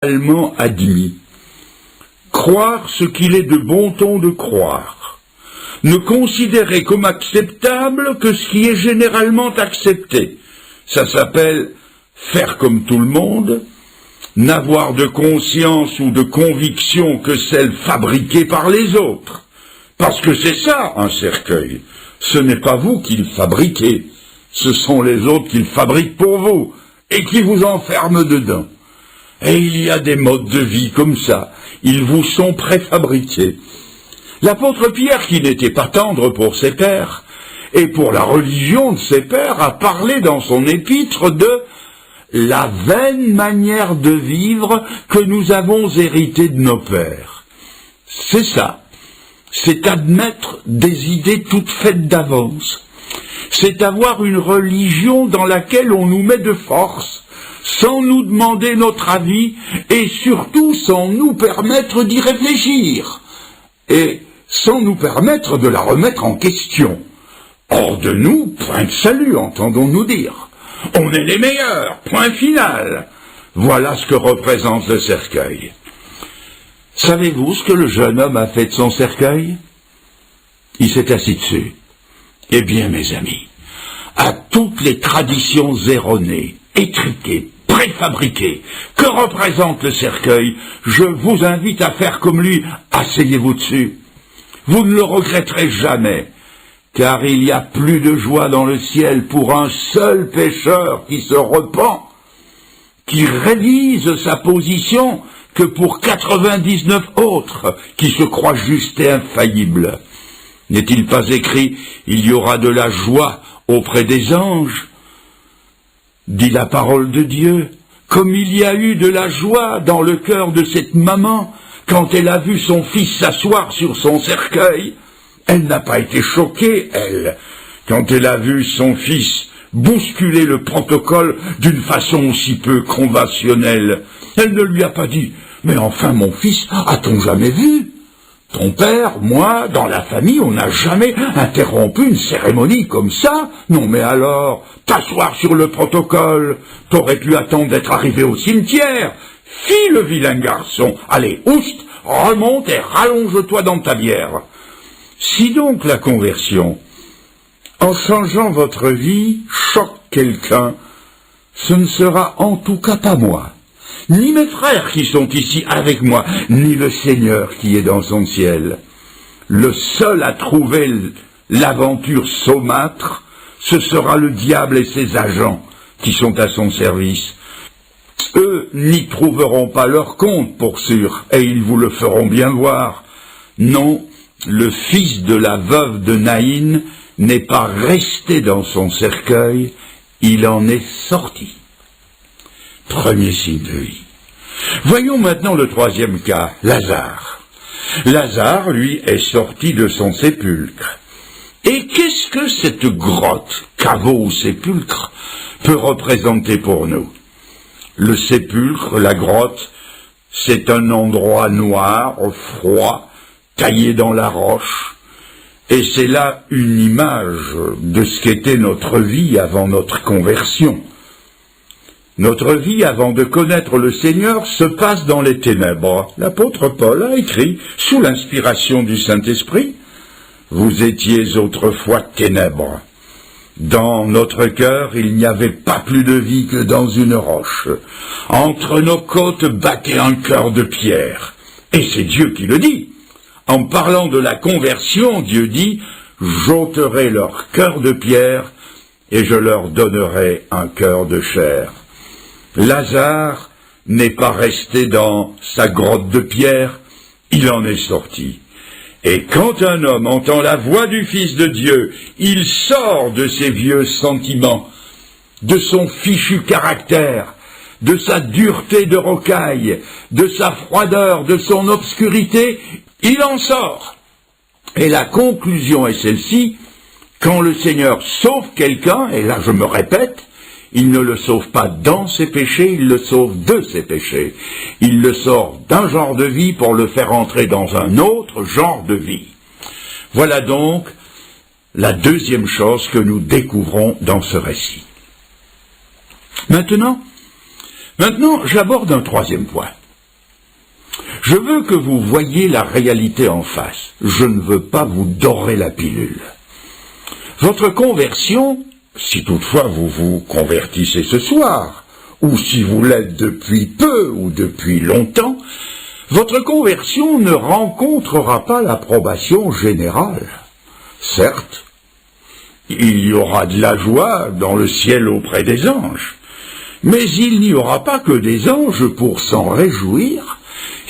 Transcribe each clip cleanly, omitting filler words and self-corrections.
allemand admis. Croire ce qu'il est de bon ton de croire. Ne considérer comme acceptable que ce qui est généralement accepté. Ça s'appelle faire comme tout le monde, n'avoir de conscience ou de conviction que celle fabriquée par les autres. Parce que c'est ça, un cercueil. Ce n'est pas vous qui le fabriquez, ce sont les autres qui le fabriquent pour vous, et qui vous enferment dedans. Et il y a des modes de vie comme ça, ils vous sont préfabriqués. L'apôtre Pierre, qui n'était pas tendre pour ses pères, et pour la religion de ses pères, a parlé dans son épître de la vaine manière de vivre que nous avons héritée de nos pères. C'est ça. C'est admettre des idées toutes faites d'avance. C'est avoir une religion dans laquelle on nous met de force, sans nous demander notre avis, et surtout sans nous permettre d'y réfléchir, et sans nous permettre de la remettre en question. Hors de nous, point de salut, entendons-nous dire. On est les meilleurs, point final. Voilà ce que représente le cercueil. Savez-vous ce que le jeune homme a fait de son cercueil? Il s'est assis dessus. Eh bien, mes amis, à toutes les traditions erronées, étriquées, préfabriquées, que représente le cercueil, je vous invite à faire comme lui, asseyez-vous dessus. Vous ne le regretterez jamais, car il y a plus de joie dans le ciel pour un seul pécheur qui se repent, qui révise sa position, que pour 99 autres qui se croient justes et infaillibles. N'est-il pas écrit « Il y aura de la joie auprès des anges » dit la parole de Dieu, comme il y a eu de la joie dans le cœur de cette maman quand elle a vu son fils s'asseoir sur son cercueil. Elle n'a pas été choquée, elle, quand elle a vu son fils bousculer le protocole d'une façon aussi peu conventionnelle. Elle ne lui a pas dit « Mais enfin, mon fils, a-t-on jamais vu ? Ton père, moi, dans la famille, on n'a jamais interrompu une cérémonie comme ça. Non, mais alors, t'asseoir sur le protocole, t'aurais pu attendre d'être arrivé au cimetière. Fis le vilain garçon, allez, oust, remonte et rallonge-toi dans ta bière. » Si donc la conversion, en changeant votre vie, choque quelqu'un, ce ne sera en tout cas pas moi, ni mes frères qui sont ici avec moi, ni le Seigneur qui est dans son ciel. Le seul à trouver l'aventure saumâtre, ce sera le diable et ses agents qui sont à son service. Eux n'y trouveront pas leur compte, pour sûr, et ils vous le feront bien voir. Non, le fils de la veuve de Naïn n'est pas resté dans son cercueil, il en est sorti. Premier signe de vie. Voyons maintenant le troisième cas, Lazare. Lazare, lui, est sorti de son sépulcre. Et qu'est-ce que cette grotte, caveau ou sépulcre, peut représenter pour nous? Le sépulcre, la grotte, c'est un endroit noir, froid, taillé dans la roche, et c'est là une image de ce qu'était notre vie avant notre conversion. Notre vie, avant de connaître le Seigneur, se passe dans les ténèbres. L'apôtre Paul a écrit, sous l'inspiration du Saint-Esprit, « Vous étiez autrefois ténèbres. Dans notre cœur, il n'y avait pas plus de vie que dans une roche. Entre nos côtes battait un cœur de pierre. » Et c'est Dieu qui le dit. En parlant de la conversion, Dieu dit « J'ôterai leur cœur de pierre et je leur donnerai un cœur de chair. » Lazare n'est pas resté dans sa grotte de pierre, il en est sorti. Et quand un homme entend la voix du Fils de Dieu, il sort de ses vieux sentiments, de son fichu caractère, de sa dureté de rocaille, de sa froideur, de son obscurité, il en sort. Et la conclusion est celle-ci, quand le Seigneur sauve quelqu'un, et là je me répète, il ne le sauve pas dans ses péchés, il le sauve de ses péchés. Il le sort d'un genre de vie pour le faire entrer dans un autre genre de vie. Voilà donc la deuxième chose que nous découvrons dans ce récit. Maintenant, j'aborde un troisième point. Je veux que vous voyiez la réalité en face. Je ne veux pas vous dorer la pilule. Votre conversion, si toutefois vous vous convertissez ce soir, ou si vous l'êtes depuis peu ou depuis longtemps, votre conversion ne rencontrera pas l'approbation générale. Certes, il y aura de la joie dans le ciel auprès des anges, mais il n'y aura pas que des anges pour s'en réjouir,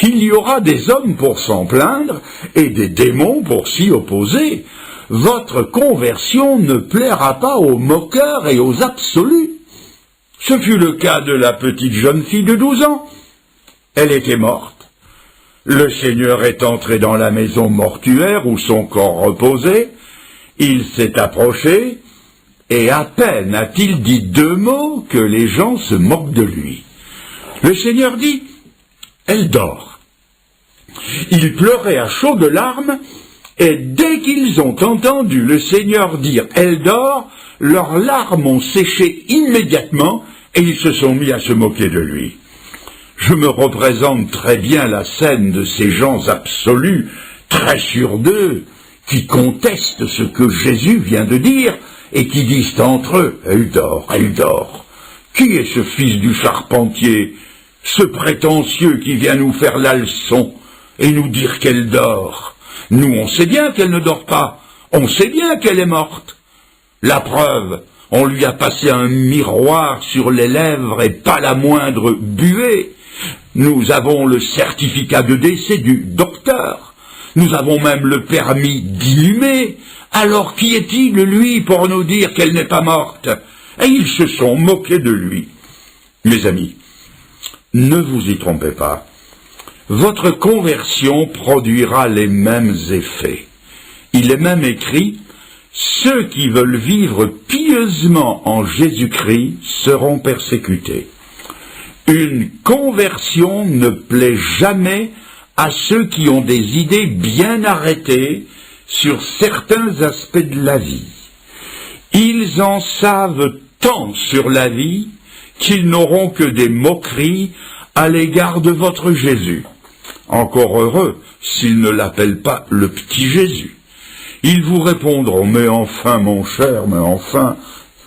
il y aura des hommes pour s'en plaindre et des démons pour s'y opposer. Votre conversion ne plaira pas aux moqueurs et aux absolus. Ce fut le cas de la petite jeune fille de 12 ans. Elle était morte. Le Seigneur est entré dans la maison mortuaire où son corps reposait. Il s'est approché, et à peine a-t-il dit 2 mots que les gens se moquent de lui. Le Seigneur dit « Elle dort ». Ils pleuraient à chaudes larmes, et dès qu'ils ont entendu le Seigneur dire « Elle dort », leurs larmes ont séché immédiatement, et ils se sont mis à se moquer de lui. Je me représente très bien la scène de ces gens absolus, très sûrs d'eux, qui contestent ce que Jésus vient de dire, et qui disent entre eux « Elle dort, elle dort ». Qui est ce fils du charpentier, ce prétentieux qui vient nous faire la leçon et nous dire qu'elle dort? Nous, on sait bien qu'elle ne dort pas, on sait bien qu'elle est morte. La preuve, on lui a passé un miroir sur les lèvres et pas la moindre buée. Nous avons le certificat de décès du docteur. Nous avons même le permis d'inhumer. Alors qui est-il, lui, pour nous dire qu'elle n'est pas morte? Et ils se sont moqués de lui. Mes amis, ne vous y trompez pas. Votre conversion produira les mêmes effets. Il est même écrit « Ceux qui veulent vivre pieusement en Jésus-Christ seront persécutés ». Une conversion ne plaît jamais à ceux qui ont des idées bien arrêtées sur certains aspects de la vie. Ils en savent tant sur la vie qu'ils n'auront que des moqueries à l'égard de votre Jésus. Encore heureux s'ils ne l'appellent pas le petit Jésus. Ils vous répondront « Mais enfin, mon cher, mais enfin,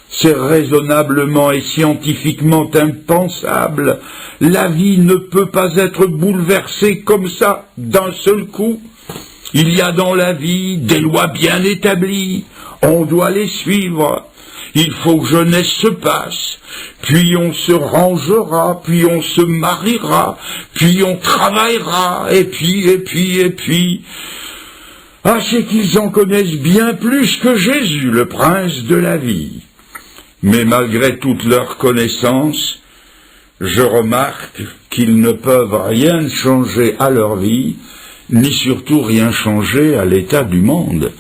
c'est raisonnablement et scientifiquement impensable. La vie ne peut pas être bouleversée comme ça, d'un seul coup. Il y a dans la vie des lois bien établies, on doit les suivre. Il faut que jeunesse se passe, puis on se rangera, puis on se mariera, puis on travaillera, et puis... Ah, c'est qu'ils en connaissent bien plus que Jésus, le prince de la vie. Mais malgré toute leur connaissance, je remarque qu'ils ne peuvent rien changer à leur vie, ni surtout rien changer à l'état du monde.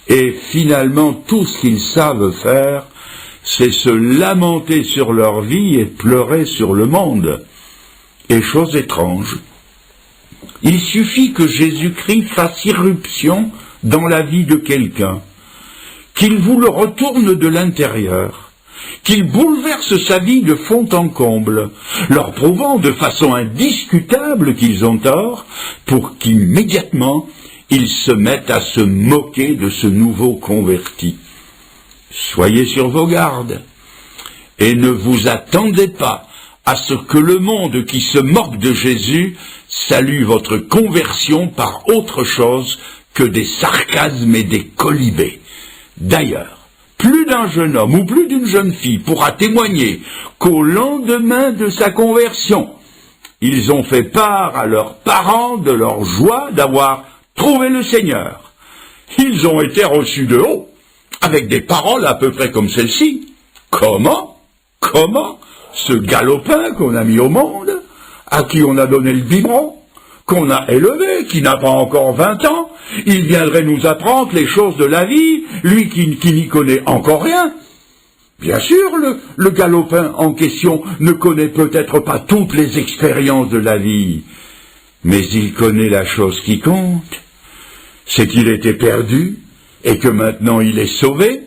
Et finalement, tout ce qu'ils savent faire, c'est se lamenter sur leur vie et pleurer sur le monde. Et chose étrange, il suffit que Jésus-Christ fasse irruption dans la vie de quelqu'un, qu'il vous le retourne de l'intérieur, qu'il bouleverse sa vie de fond en comble, leur prouvant de façon indiscutable qu'ils ont tort, pour qu'immédiatement ils se mettent à se moquer de ce nouveau converti. Soyez sur vos gardes, et ne vous attendez pas à ce que le monde qui se moque de Jésus salue votre conversion par autre chose que des sarcasmes et des colibés. D'ailleurs, plus d'un jeune homme ou plus d'une jeune fille pourra témoigner qu'au lendemain de sa conversion, ils ont fait part à leurs parents de leur joie d'avoir trouvé le Seigneur. Ils ont été reçus de haut, avec des paroles à peu près comme celle-ci. Comment? Ce galopin qu'on a mis au monde, à qui on a donné le biberon, qu'on a élevé, qui n'a pas encore 20 ans, il viendrait nous apprendre les choses de la vie, lui qui n'y connaît encore rien. Bien sûr, le galopin en question ne connaît peut-être pas toutes les expériences de la vie, mais il connaît la chose qui compte, c'est qu'il était perdu, et que maintenant il est sauvé,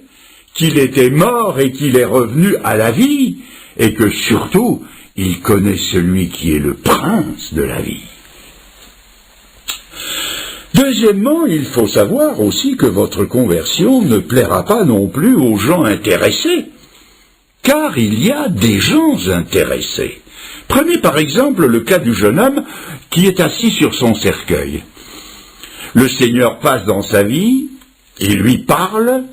qu'il était mort et qu'il est revenu à la vie, et que surtout, il connaît celui qui est le prince de la vie. Deuxièmement, il faut savoir aussi que votre conversion ne plaira pas non plus aux gens intéressés, car il y a des gens intéressés. Prenez par exemple le cas du jeune homme qui est assis sur son cercueil. Le Seigneur passe dans sa vie, il lui parle,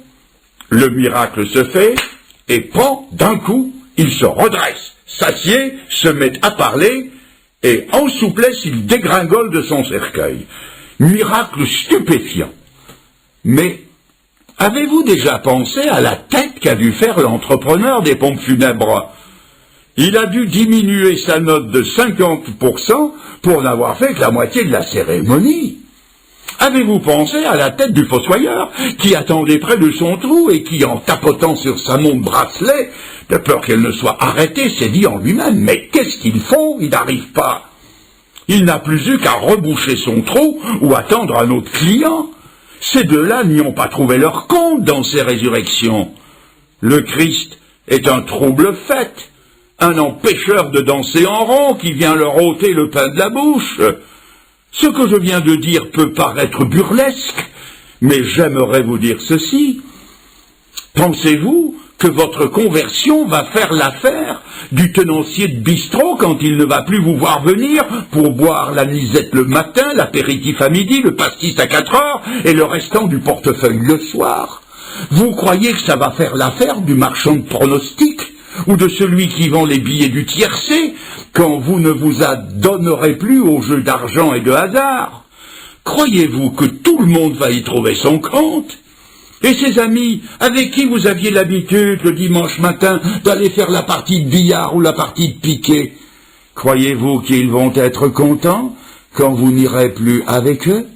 le miracle se fait, et d'un coup, il se redresse, s'assied, se met à parler, et en souplesse, il dégringole de son cercueil. Miracle stupéfiant. Mais avez-vous déjà pensé à la tête qu'a dû faire l'entrepreneur des pompes funèbres? Il a dû diminuer sa note de 50% pour n'avoir fait que la moitié de la cérémonie. Avez-vous pensé à la tête du fossoyeur qui attendait près de son trou et qui, en tapotant sur sa montre bracelet, de peur qu'elle ne soit arrêtée, s'est dit en lui-même « Mais qu'est-ce qu'ils font? Ils n'arrivent pas !» Il n'a plus eu qu'à reboucher son trou ou attendre un autre client. Ces deux-là n'y ont pas trouvé leur compte dans ces résurrections. Le Christ est un trouble fait, un empêcheur de danser en rond qui vient leur ôter le pain de la bouche. Ce que je viens de dire peut paraître burlesque, mais j'aimerais vous dire ceci. Pensez-vous que votre conversion va faire l'affaire du tenancier de bistrot quand il ne va plus vous voir venir pour boire la lisette le matin, l'apéritif à midi, le pastis à 4 heures et le restant du portefeuille le soir? Vous croyez que ça va faire l'affaire du marchand de pronostics ou de celui qui vend les billets du tiercé quand vous ne vous adonnerez plus aux jeux d'argent et de hasard? Croyez-vous que tout le monde va y trouver son compte? Et ces amis avec qui vous aviez l'habitude le dimanche matin d'aller faire la partie de billard ou la partie de piquet, croyez-vous qu'ils vont être contents quand vous n'irez plus avec eux?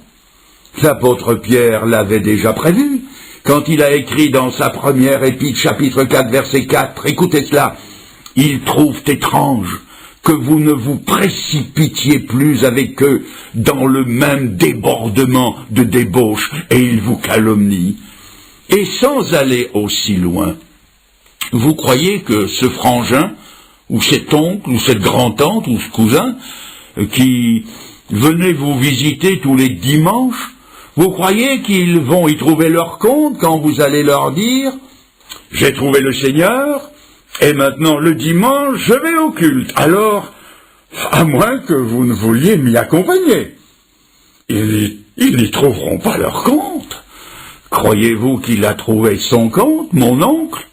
L'apôtre Pierre l'avait déjà prévu quand il a écrit dans sa première épître, chapitre 4, verset 4, écoutez cela, « Ils trouvent étrange que vous ne vous précipitiez plus avec eux dans le même débordement de débauche, et ils vous calomnient. » Et sans aller aussi loin, vous croyez que ce frangin, ou cet oncle, ou cette grand-tante, ou ce cousin, qui venait vous visiter tous les dimanches, vous croyez qu'ils vont y trouver leur compte quand vous allez leur dire « J'ai trouvé le Seigneur, et maintenant le dimanche, je vais au culte. Alors, à moins que vous ne vouliez m'y accompagner. » Ils n'y trouveront pas leur compte. Croyez-vous qu'il a trouvé son compte, mon oncle?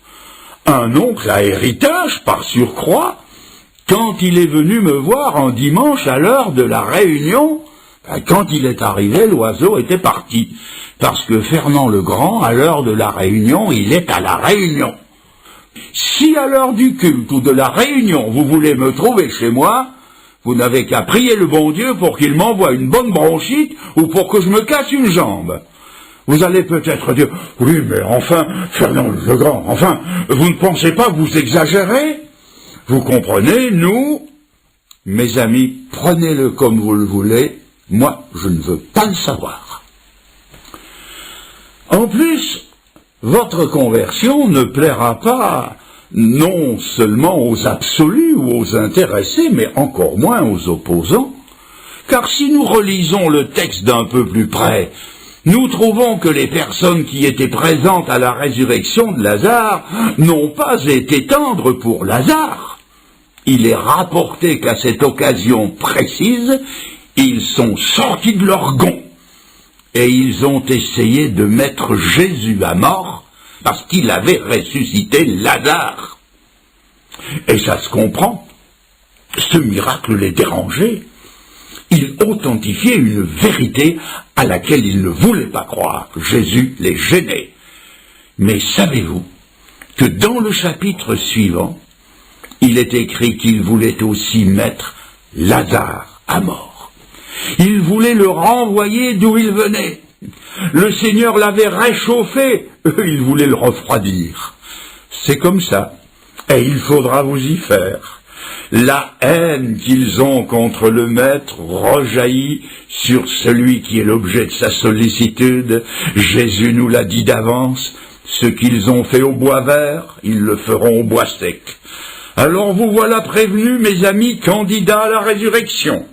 Un oncle à héritage, par surcroît, quand il est venu me voir un dimanche à l'heure de la réunion, quand il est arrivé, l'oiseau était parti, parce que Fernand le Grand, à l'heure de la réunion, il est à la réunion. Si à l'heure du culte ou de la réunion, vous voulez me trouver chez moi, vous n'avez qu'à prier le bon Dieu pour qu'il m'envoie une bonne bronchite ou pour que je me casse une jambe. Vous allez peut-être dire, oui, mais enfin, Fernand le Grand, enfin, vous ne pensez pas que vous exagérez? Vous comprenez, nous, mes amis, prenez-le comme vous le voulez, moi, je ne veux pas le savoir. En plus, votre conversion ne plaira pas non seulement aux absolus ou aux intéressés, mais encore moins aux opposants. Car si nous relisons le texte d'un peu plus près, nous trouvons que les personnes qui étaient présentes à la résurrection de Lazare n'ont pas été tendres pour Lazare. Il est rapporté qu'à cette occasion précise, ils sont sortis de leur gond et ils ont essayé de mettre Jésus à mort parce qu'il avait ressuscité Lazare. Et ça se comprend. Ce miracle les dérangeait. Il authentifiait une vérité à laquelle ils ne voulaient pas croire. Jésus les gênait. Mais savez-vous que dans le chapitre suivant, il est écrit qu'il voulait aussi mettre Lazare à mort. Il voulait le renvoyer d'où il venait. Le Seigneur l'avait réchauffé, eux, ils voulaient le refroidir. C'est comme ça, et il faudra vous y faire. La haine qu'ils ont contre le Maître rejaillit sur celui qui est l'objet de sa sollicitude. Jésus nous l'a dit d'avance, ce qu'ils ont fait au bois vert, ils le feront au bois sec. Alors vous voilà prévenus, mes amis, candidats à la résurrection.